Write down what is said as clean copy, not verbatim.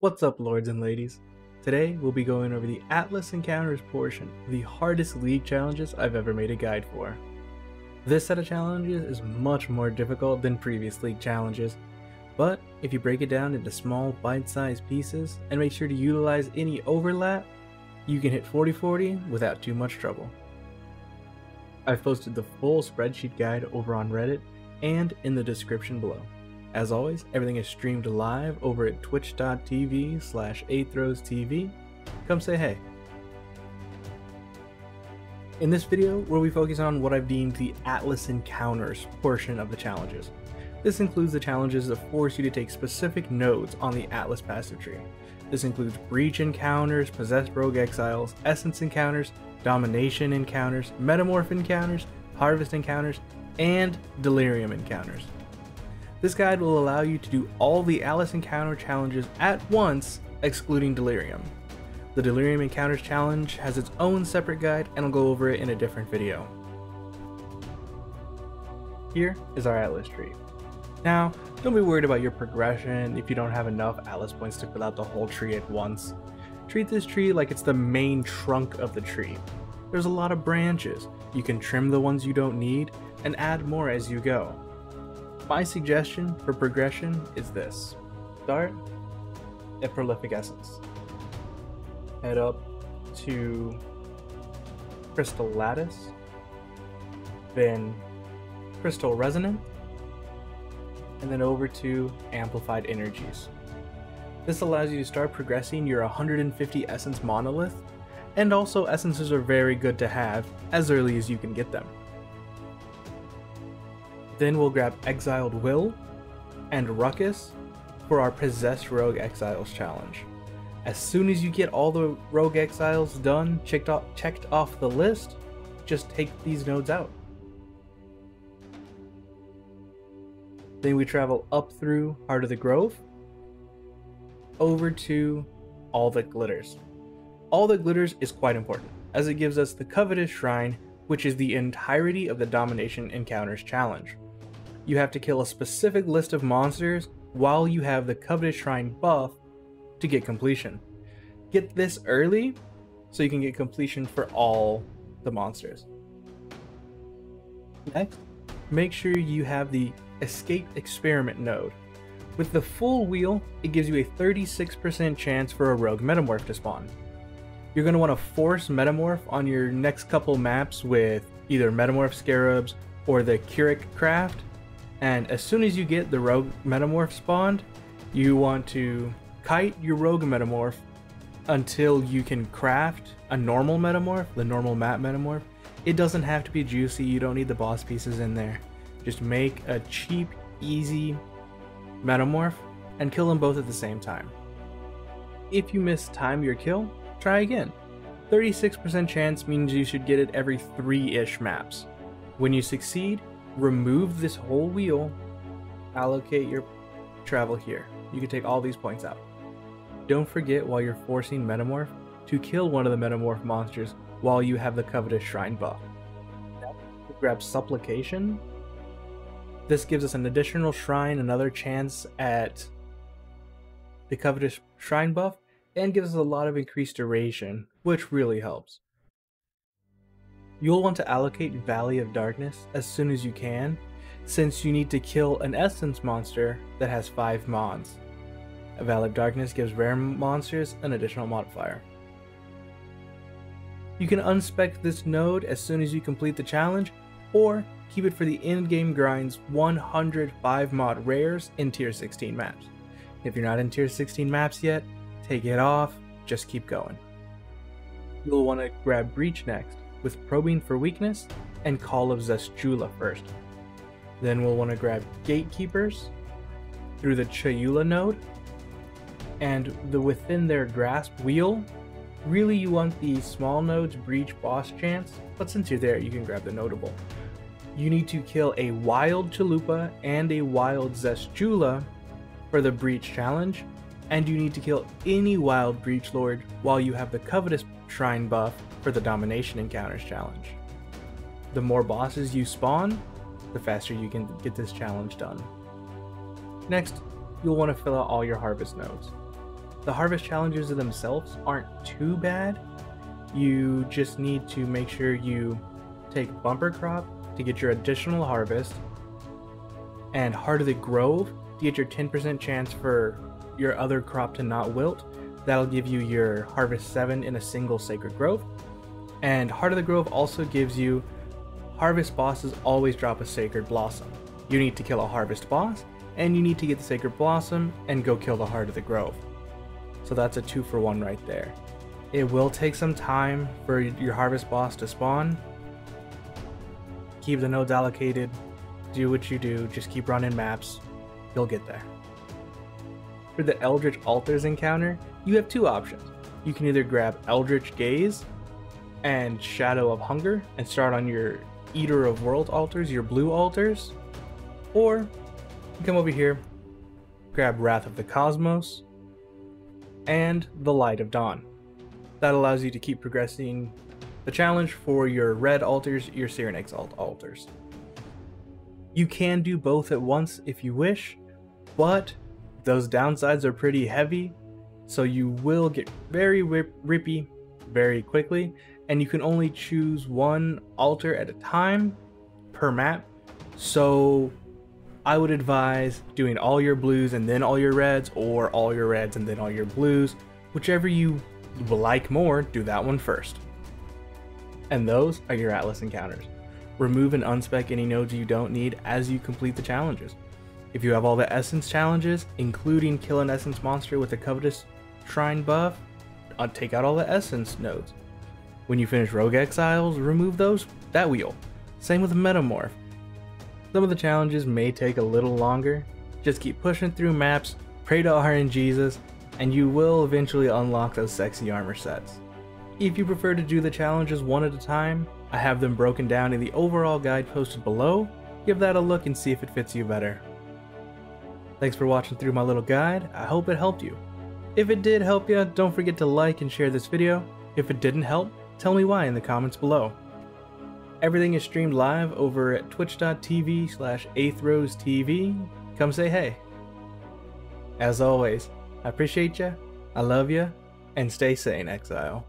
What's up, lords and ladies? Today we'll be going over the Atlas Encounters portion of the hardest league challenges I've ever made a guide for. This set of challenges is much more difficult than previous league challenges, but if you break it down into small bite-sized pieces and make sure to utilize any overlap, you can hit 40-40 without too much trouble. I've posted the full spreadsheet guide over on Reddit and in the description below. As always, everything is streamed live over at twitch.tv/8throwstv. Come say hey. In this video, we'll be focusing on what I've deemed the Atlas Encounters portion of the challenges. This includes the challenges that force you to take specific nodes on the Atlas passive tree. This includes Breach encounters, Possessed Rogue Exiles, Essence encounters, Domination encounters, Metamorph encounters, Harvest encounters, and Delirium encounters. This guide will allow you to do all the Atlas Encounter challenges at once, excluding Delirium. The Delirium Encounters challenge has its own separate guide, and I'll go over it in a different video. Here is our Atlas tree. Now, don't be worried about your progression if you don't have enough Atlas points to fill out the whole tree at once. Treat this tree like it's the main trunk of the tree. There's a lot of branches. You can trim the ones you don't need and add more as you go. My suggestion for progression is this. Start at Prolific Essence. Head up to Crystal Lattice, then Crystal Resonant, and then over to Amplified Energies. This allows you to start progressing your 150 Essence Monolith, and also Essences are very good to have as early as you can get them. Then we'll grab Exiled Will and Ruckus for our Possessed Rogue Exiles challenge. As soon as you get all the Rogue Exiles done, checked off the list, just take these nodes out. Then we travel up through Heart of the Grove, over to All That Glitters. All That Glitters is quite important, as it gives us the Covetous Shrine, which is the entirety of the Domination Encounters challenge. You have to kill a specific list of monsters while you have the Covetous Shrine buff to get completion. Get this early so you can get completion for all the monsters. Next, make sure you have the Escape Experiment node. With the full wheel, it gives you a 36% chance for a Rogue Metamorph to spawn. You're going to want to force Metamorph on your next couple maps with either Metamorph Scarabs or the Curic craft. And as soon as you get the Rogue Metamorph spawned, you want to kite your Rogue Metamorph until you can craft a normal Metamorph, the normal map Metamorph. It doesn't have to be juicy, you don't need the boss pieces in there. Just make a cheap, easy Metamorph and kill them both at the same time. If you time your kill, try again. 36% chance means you should get it every 3-ish maps. When you succeed, remove this whole wheel, allocate your travel here. You can take all these points out. Don't forget while you're forcing Metamorph to kill one of the Metamorph monsters while you have the Covetous Shrine buff. Now, grab Supplication. This gives us an additional shrine, another chance at the Covetous Shrine buff, and gives us a lot of increased duration, which really helps. You'll want to allocate Valley of Darkness as soon as you can, since you need to kill an Essence monster that has 5 mods. A Valley of Darkness gives rare monsters an additional modifier. You can unspec this node as soon as you complete the challenge, or keep it for the in-game grind's 105 mod rares in tier 16 maps. If you're not in tier 16 maps yet, take it off, just keep going. You'll want to grab Breach next, with Probing for Weakness and Call of Zestjula first. Then we'll want to grab Gatekeepers through the Chayula node, and the Within Their Grasp wheel. Really you want the small nodes Breach boss chance, but since you're there you can grab the notable. You need to kill a Wild Chalupa and a Wild Zestjula for the Breach challenge, and you need to kill any Wild Breach Lord while you have the Covetous Shrine buff for the Domination Encounters challenge. The more bosses you spawn, the faster you can get this challenge done. Next, you'll want to fill out all your harvest nodes. The harvest challenges themselves aren't too bad. You just need to make sure you take bumper crop to get your additional harvest, and Heart of the Grove to get your 10% chance for your other crop to not wilt. That'll give you your harvest 7 in a single sacred grove. And Heart of the Grove also gives you harvest bosses always drop a sacred blossom. You need to kill a harvest boss, and you need to get the sacred blossom and go kill the Heart of the Grove. So that's a 2-for-1 right there. It will take some time for your harvest boss to spawn. Keep the nodes allocated, do what you do, just keep running maps, you'll get there. For the Eldritch Altars encounter, you have 2 options. You can either grab Eldritch Gaze and Shadow of Hunger and start on your Eater of World altars, your blue altars, or you come over here, grab Wrath of the Cosmos and the Light of Dawn. That allows you to keep progressing the challenge for your red altars, your Cyrenix altars. You can do both at once if you wish, but those downsides are pretty heavy, so you will get very rippy very quickly, and you can only choose one altar at a time per map. So I would advise doing all your blues and then all your reds, or all your reds and then all your blues. Whichever you like more, do that one first. And those are your Atlas encounters. Remove and unspec any nodes you don't need as you complete the challenges. If you have all the Essence challenges, including kill an Essence monster with a Covetous Shrine buff, take out all the Essence nodes. When you finish Rogue Exiles, remove that wheel. Same with Metamorph. Some of the challenges may take a little longer. Just keep pushing through maps, pray to RNGesus, and you will eventually unlock those sexy armor sets. If you prefer to do the challenges one at a time, I have them broken down in the overall guide posted below. Give that a look and see if it fits you better. Thanks for watching through my little guide. I hope it helped you. If it did help you, don't forget to like and share this video. If it didn't help, tell me why in the comments below. Everything is streamed live over at twitch.tv/8throsetv. Come say hey. As always, I appreciate ya, I love ya, and stay sane, Exile.